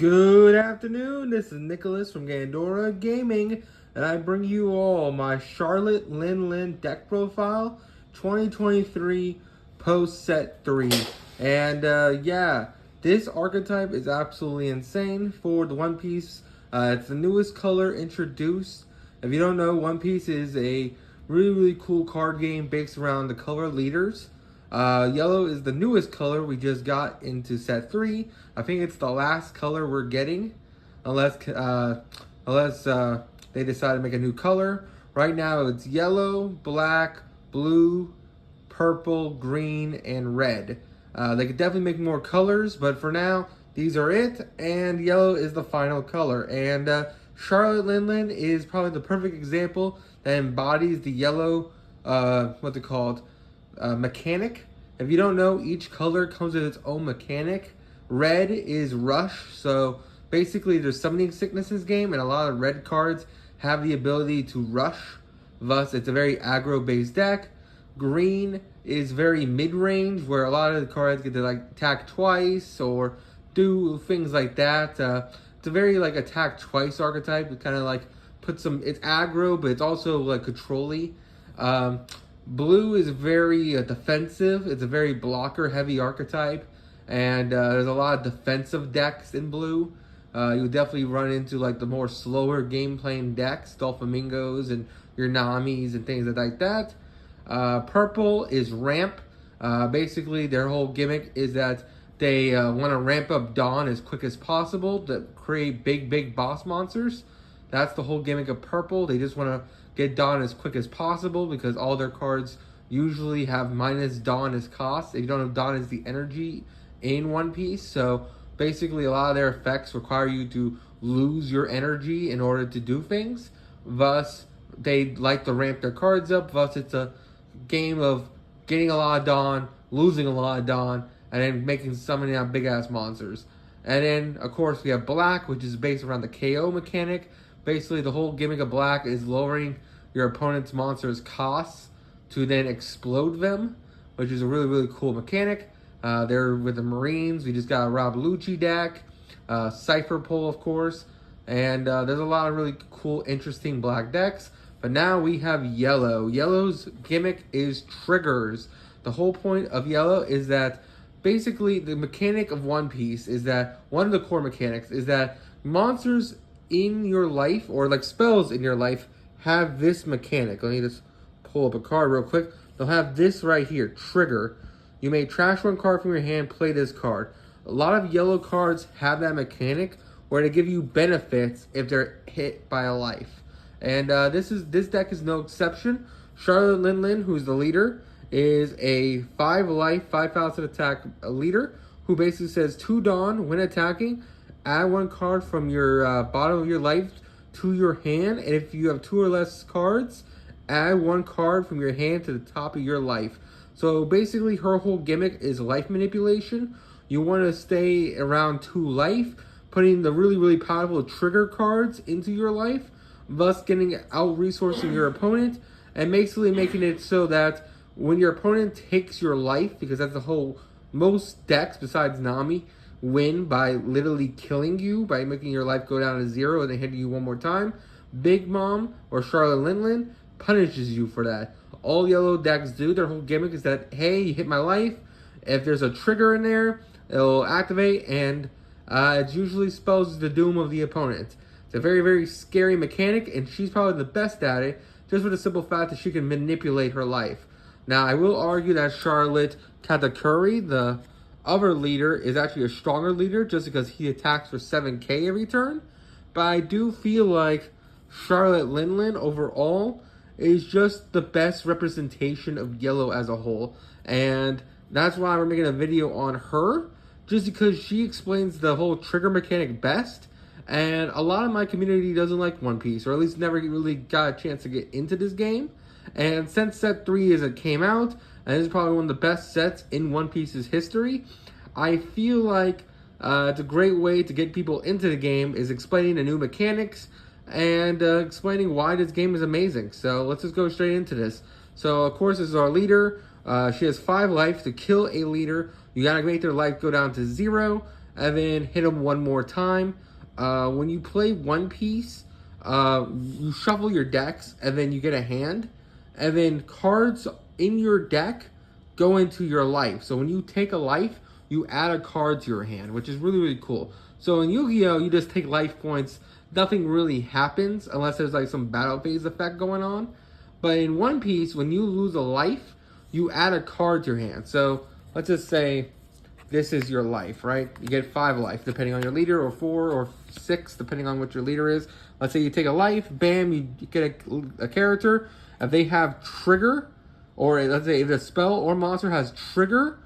Good afternoon, this is Nicholas from Gandora Gaming, and I bring you all my Charlotte Lin deck profile 2023 post set 3. And yeah, this archetype is absolutely insane for the One Piece. It's the newest color introduced. If you don't know, One Piece is a really cool card game based around the color leaders. Yellow is the newest color we just got into set 3. I think it's the last color we're getting, unless they decide to make a new color. Right now it's yellow, black, blue, purple, green, and red. They could definitely make more colors, but for now, these are it, and yellow is the final color. And Charlotte Lin is probably the perfect example that embodies the yellow, what's it called? Mechanic. If you don't know, each color comes with its own mechanic. Red is rush, so basically there's summoning sickness in this game, and a lot of red cards have the ability to rush. Thus, it's a very aggro-based deck. Green is very mid-range, where a lot of the cards get to like attack twice or do things like that. It's a very like attack twice archetype. It kind of like puts some. It's aggro, but it's also like control-y. Blue is very defensive. It's a very blocker-heavy archetype, and there's a lot of defensive decks in blue. You would definitely run into like the more slower game-playing decks, Doflamingos and your Namis and things like that. Purple is ramp. Basically, their whole gimmick is that they want to ramp up Dawn as quick as possible to create big boss monsters. That's the whole gimmick of purple. They just want to get Dawn as quick as possible because all their cards usually have minus Dawn as cost. If you don't have Dawn as the energy in One Piece. So basically a lot of their effects require you to lose your energy in order to do things. Thus, they like to ramp their cards up. Thus, it's a game of getting a lot of Dawn, losing a lot of Dawn, and then summoning out big-ass monsters. And then, of course, we have Black, which is based around the KO mechanic. Basically, the whole gimmick of Black is lowering your opponent's monsters' costs to then explode them, which is a really cool mechanic. They're with the Marines. We just got a Rob Lucci deck, Cypher Pole, of course, and there's a lot of really cool, interesting black decks. But now we have yellow. Yellow's gimmick is triggers. The whole point of yellow is that basically the mechanic of One Piece is that one of the core mechanics is that monsters in your life, or like spells in your life, have this mechanic. Let me just pull up a card real quick. They'll have this right here, trigger. You may trash one card from your hand, play this card. A lot of yellow cards have that mechanic where they give you benefits if they're hit by a life. And this deck is no exception. Charlotte Lin, who's the leader, is a 5 life, 5,000 attack leader who basically says 2 Dawn when attacking. Add 1 card from your bottom of your life to your hand, and if you have 2 or less cards, add 1 card from your hand to the top of your life. So basically, her whole gimmick is life manipulation. You want to stay around 2 life, putting the really powerful trigger cards into your life, thus getting out resourcing your opponent, and basically making it so that when your opponent takes your life, because that's the whole, most decks besides Nami win by literally killing you, by making your life go down to 0 and then hitting you one more time. Big Mom or Charlotte Lin punishes you for that. All yellow decks do, their whole gimmick is that, hey, you hit my life. If there's a trigger in there, it'll activate, and it usually spells the doom of the opponent. It's a very scary mechanic, and she's probably the best at it, just for the simple fact that she can manipulate her life. Now, I will argue that Charlotte Katakuri, the other leader, is actually a stronger leader just because he attacks for 7k every turn. But I do feel like Charlotte Lin overall is just the best representation of yellow as a whole. And that's why we're making a video on her, just because she explains the whole trigger mechanic best. And a lot of my community doesn't like One Piece, or at least never really got a chance to get into this game. And since set 3 as it came out, and this is probably one of the best sets in One Piece's history, I feel like it's a great way to get people into the game is explaining the new mechanics and explaining why this game is amazing. So let's just go straight into this. So of course, this is our leader. She has 5 life. To kill a leader, you gotta make their life go down to 0. and then hit him one more time. When you play One Piece, you shuffle your decks, and then you get a hand, and then cards in your deck go into your life. So when you take a life, you add a card to your hand, which is really, really cool. So in Yu-Gi-Oh, you just take life points. Nothing really happens unless there's like some battle phase effect going on. But in One Piece, when you lose a life, you add a card to your hand. So let's just say this is your life, right? You get 5 life, depending on your leader, or 4 or 6, depending on what your leader is. Let's say you take a life, bam, you get a character. If they have trigger, or let's say if the spell or monster has trigger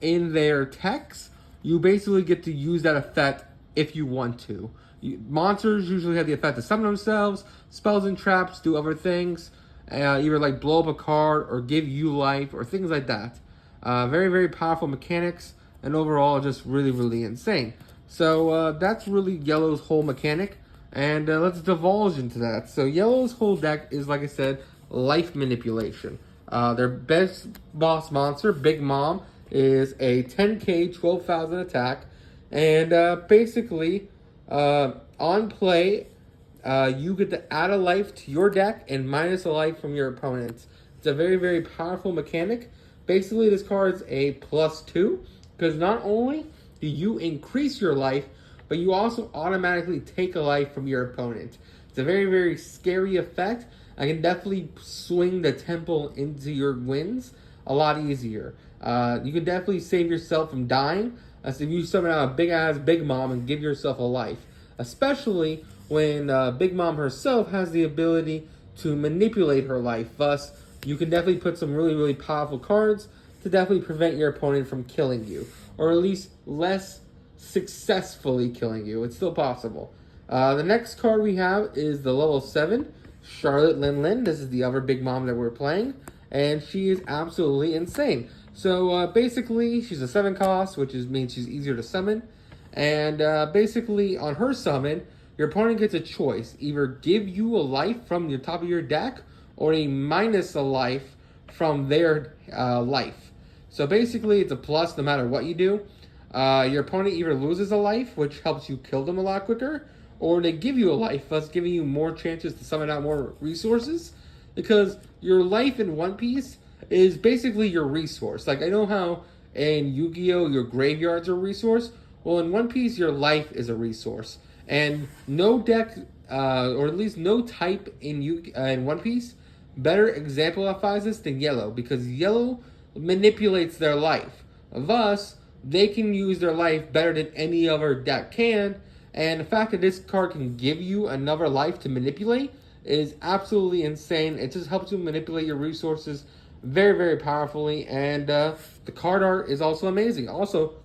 in their text, you basically get to use that effect if you want to. Monsters usually have the effect to summon themselves, spells and traps do other things, either like blow up a card or give you life or things like that. Very, very powerful mechanics, and overall just really, really insane. So that's really Yellow's whole mechanic, and let's divulge into that. So Yellow's whole deck is, like I said, life manipulation. Their best boss monster, Big Mom, is a 10k, 12,000 attack, and basically, on play, you get to add a life to your deck and minus a life from your opponent. It's a very, very powerful mechanic. Basically, this card's a +2, because not only do you increase your life, but you also automatically take a life from your opponent. It's a very, very scary effect. I can definitely swing the temple into your wins a lot easier. You can definitely save yourself from dying, as if you summon out a big-ass Big Mom and give yourself a life. Especially when Big Mom herself has the ability to manipulate her life. Thus, you can definitely put some really, really powerful cards to definitely prevent your opponent from killing you, or at least less successfully killing you. It's still possible. The next card we have is the level 7, Charlotte Lin Lin. This is the other Big Mom that we're playing, and she is absolutely insane. So basically, she's a 7 cost, which means she's easier to summon. And basically, on her summon, your opponent gets a choice. Either give you a life from the top of your deck, or a minus a life from their life. So basically, it's a plus no matter what you do. Your opponent either loses a life, which helps you kill them a lot quicker, or they give you a life, thus giving you more chances to summon out more resources. Because your life in One Piece is basically your resource. Like, I know how in Yu-Gi-Oh! Your graveyards are a resource. Well, in One Piece, your life is a resource. And no deck, or at least no type in One Piece, better exemplifies this than Yellow. Because Yellow manipulates their life. Thus, they can use their life better than any other deck can. And the fact that this card can give you another life to manipulate is absolutely insane. It just helps you manipulate your resources very, very powerfully. And the card art is also amazing. Also,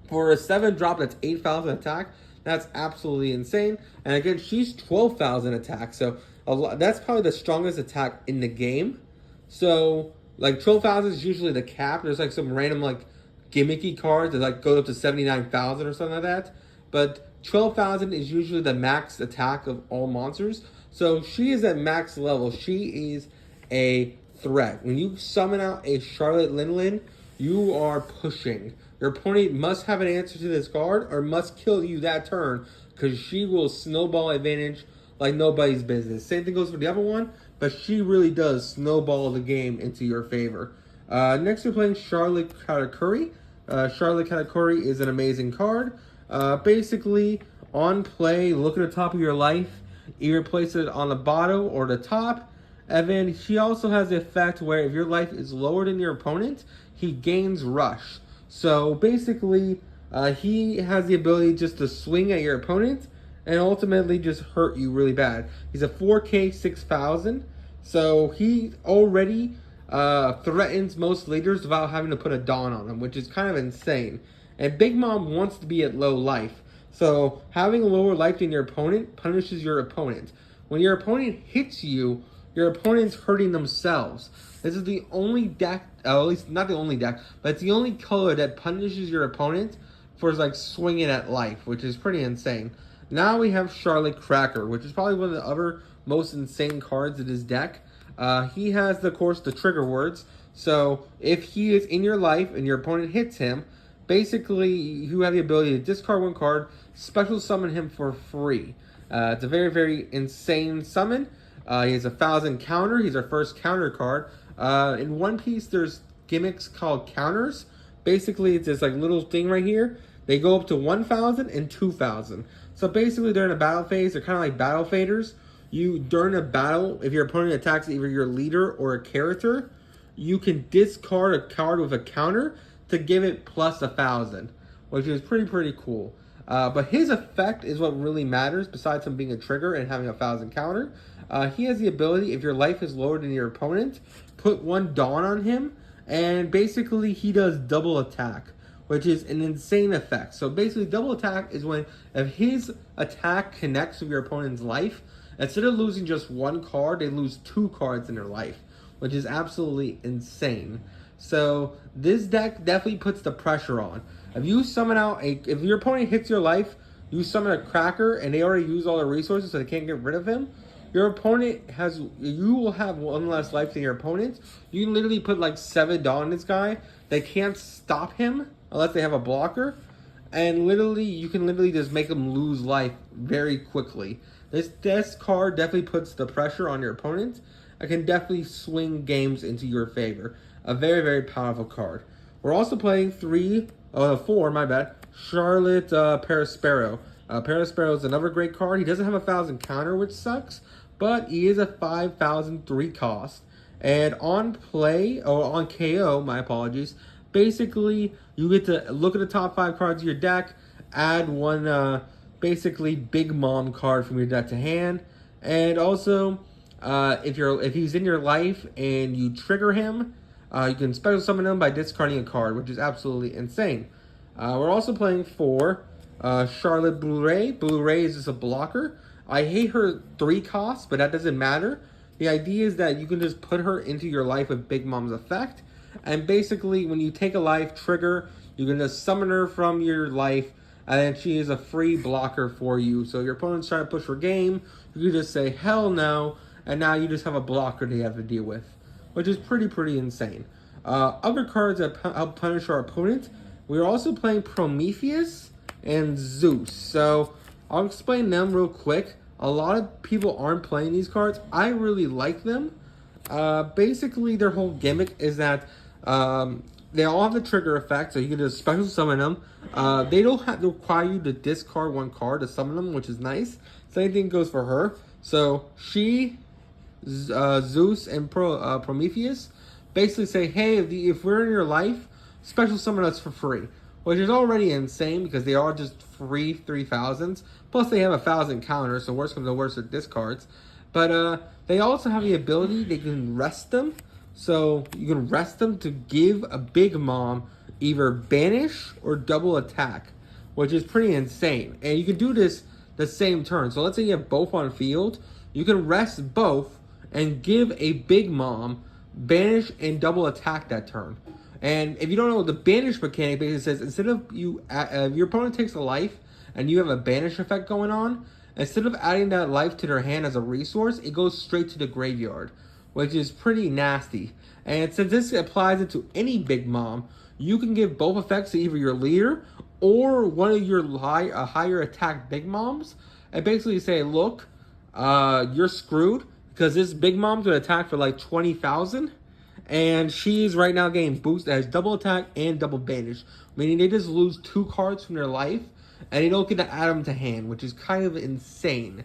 for a 7 drop that's 8,000 attack, that's absolutely insane. And again, she's 12,000 attack. So that's probably the strongest attack in the game. So like 12,000 is usually the cap. There's like some random like gimmicky cards that like go up to 79,000 or something like that. But 12,000 is usually the max attack of all monsters. So she is at max level. She is a threat. When you summon out a Charlotte Lin Lin, you are pushing. Your opponent must have an answer to this card or must kill you that turn, because she will snowball advantage like nobody's business. Same thing goes for the other one, but she really does snowball the game into your favor. Next, we're playing Charlotte Katakuri. Charlotte Katakuri is an amazing card. Basically, on play, look at the top of your life. Either place it on the bottom or the top. And then she also has the effect where if your life is lower than your opponent, he gains rush. So basically, he has the ability just to swing at your opponent and ultimately just hurt you really bad. He's a 4k 6,000. So he already threatens most leaders without having to put a Dawn on him, which is kind of insane. And Big Mom wants to be at low life. So having a lower life than your opponent punishes your opponent. When your opponent hits you, your opponent's hurting themselves. This is the only deck, at least not the only deck, but it's the only color that punishes your opponent for like swinging at life, which is pretty insane. Now we have Charlotte Cracker, which is probably one of the other most insane cards in his deck. He has, of course, the trigger words. So if he is in your life and your opponent hits him, Basically, you have the ability to discard one card, special summon him for free. It's a very, very insane summon. He has 1,000 counter. He's our first counter card. In One Piece, there's gimmicks called counters. Basically, it's this like little thing right here. They go up to 1,000 and 2,000. So basically, during a battle phase, they're kind of like battle faders. During a battle, if your opponent attacks either your leader or a character, you can discard a card with a counter to give it plus 1,000, which is pretty cool. But his effect is what really matters, besides him being a trigger and having 1,000 counter. He has the ability, if your life is lower than your opponent, put 1 Dawn on him, and basically he does double attack, which is an insane effect. So basically, double attack is when if his attack connects with your opponent's life, instead of losing just 1 card, they lose 2 cards in their life, which is absolutely insane. So this deck definitely puts the pressure on. If you summon out if your opponent hits your life, you summon a Cracker and they already use all their resources so they can't get rid of him, you will have 1 less life than your opponent. You can literally put like 7 Dawn on this guy. They can't stop him unless they have a blocker. And you can literally just make him lose life very quickly. This card definitely puts the pressure on your opponent. It can definitely swing games into your favor. A very, very powerful card. We're also playing 4, my bad, Charlotte Perospero. Perospero is another great card. He doesn't have 1,000 counter, which sucks, but he is a 5,000 3 cost. And on KO, my apologies, basically you get to look at the top 5 cards of your deck, add 1 basically Big Mom card from your deck to hand, and also if he's in your life and you trigger him, you can special summon him by discarding a card, which is absolutely insane. We're also playing 4 Charlotte Blu-ray. Blu-ray is just a blocker. I hate her 3 costs, but that doesn't matter. The idea is that you can just put her into your life with Big Mom's effect. And basically, when you take a life trigger, you can just summon her from your life, and then she is a free blocker for you. So your opponent's trying to push her game, you can just say, hell no, and now you just have a blocker they have to deal with, which is pretty insane. Other cards that help punish our opponent, we're also playing Prometheus and Zeus. So I'll explain them real quick. A lot of people aren't playing these cards. I really like them. Basically, their whole gimmick is that they all have the trigger effect, so you can just special summon them. They don't have to require you to discard 1 card to summon them, which is nice. Same thing goes for her. So Zeus and Prometheus basically say, hey, if we're in your life, special summon us for free, which is already insane because they are just free 3,000s. Plus they have 1,000 counters, so worst comes to worst, it discards. But they also have the ability, they can rest them. So you can rest them to give a Big Mom either banish or double attack, which is pretty insane. And you can do this the same turn. So let's say you have both on field. You can rest both and give a Big Mom banish and double attack that turn. And if you don't know, the banish mechanic basically says instead of your opponent takes a life and you have a banish effect going on, instead of adding that life to their hand as a resource, it goes straight to the graveyard, which is pretty nasty. And since this applies it to any Big Mom, you can give both effects to either your leader or one of your higher attack Big Moms, and basically say, look, you're screwed because this Big Mom's gonna attack for like 20,000, and she's right now getting boost that has double attack and double banish, meaning they just lose 2 cards from their life, and they don't get to add them to hand, which is kind of insane.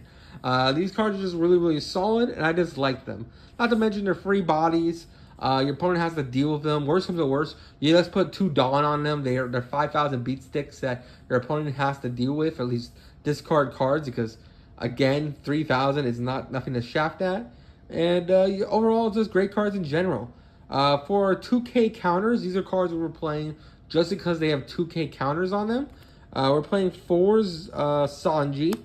These cards are just really solid, and I just like them. Not to mention they're free bodies. Your opponent has to deal with them. Worst comes to worst, you just put 2 Dawn on them. They're 5,000 beat sticks that your opponent has to deal with, at least discard cards, because again, 3,000 is nothing to shaft at. And overall, just great cards in general. For our 2K counters, these are cards we're playing just because they have 2K counters on them. We're playing 4's Sanji.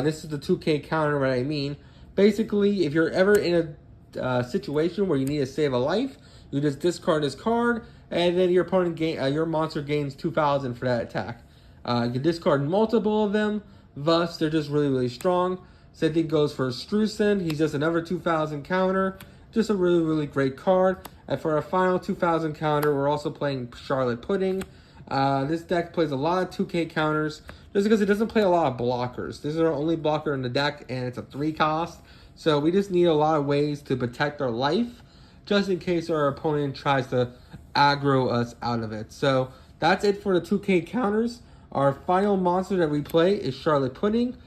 This is the 2K counter, what I mean. Basically, if you're ever in a situation where you need to save a life, you just discard this card, and then your opponent your monster gains 2,000 for that attack. You can discard multiple of them, thus they're just really strong. Same thing goes for Streusen. He's just another 2,000 counter. Just a really great card. And for our final 2,000 counter, we're also playing Charlotte Pudding. This deck plays a lot of 2K counters just because it doesn't play a lot of blockers. This is our only blocker in the deck, and it's a 3 cost. So we just need a lot of ways to protect our life just in case our opponent tries to aggro us out of it. So that's it for the 2K counters. Our final monster that we play is Charlotte Pudding.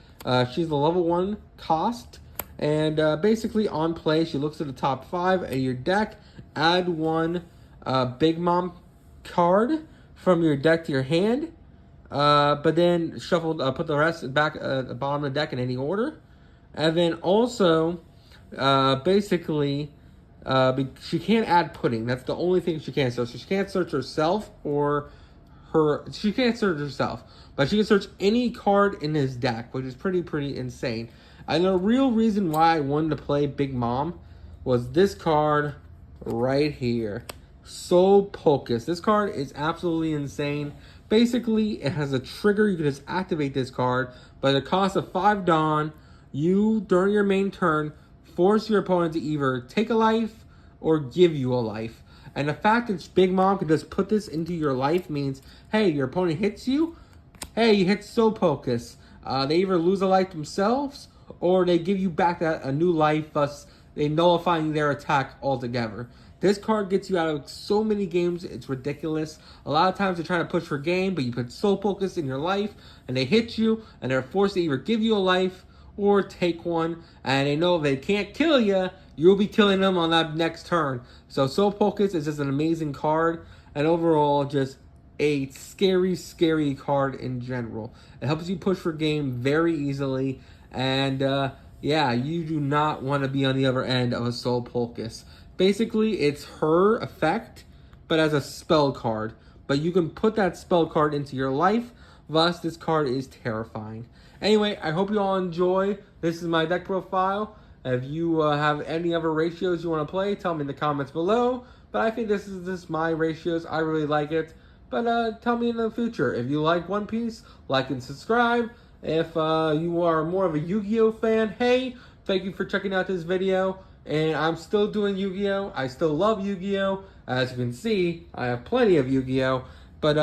She's the level 1 cost. And basically on play, she looks at the top 5 of your deck. Add 1 Big Mom card from your deck to your hand. But then shuffle, put the rest back at the bottom of the deck in any order. And then also, basically, she can't add Pudding. That's the only thing she can't search. So she can't search herself or she can't search herself. But she can search any card in his deck, which is pretty insane. And the real reason why I wanted to play Big Mom was this card right here. Soul Pocus. This card is absolutely insane. Basically, it has a trigger. You can just activate this card. But at a cost of 5 Dawn, you, during your main turn, force your opponent to either take a life or give you a life. And the fact that Big Mom can just put this into your life means, hey, your opponent hits you. Hey, you hit Soul Pocus. They either lose a life themselves or they give you back a new life, thus they nullifying their attack altogether. This card gets you out of so many games, it's ridiculous. A lot of times they're trying to push for game, but you put Soul Pocus in your life, and they hit you, and they're forced to either give you a life or take one, and they know if they can't kill you, you'll be killing them on that next turn. So Soul Pocus is just an amazing card, and overall, just a scary card in general. It helps you push for game very easily, and yeah, you do not want to be on the other end of a Soul Pocus. Basically, it's her effect, but as a spell card. But you can put that spell card into your life, thus this card is terrifying. Anyway, I hope you all enjoy. This is my deck profile. If you have any other ratios you want to play, tell me in the comments below. But I think this is just my ratios. I really like it. But tell me in the future. If you like One Piece, like and subscribe. If you are more of a Yu-Gi-Oh fan, hey, thank you for checking out this video. And I'm still doing Yu-Gi-Oh! I still love Yu-Gi-Oh! As you can see, I have plenty of Yu-Gi-Oh! But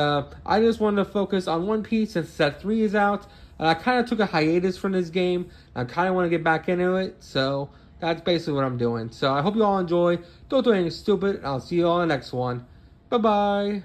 I just wanted to focus on One Piece since Set 3 is out. And I kind of took a hiatus from this game. I kind of want to get back into it. So that's basically what I'm doing. So I hope you all enjoy. Don't do anything stupid. I'll see you all in the next one. Bye-bye.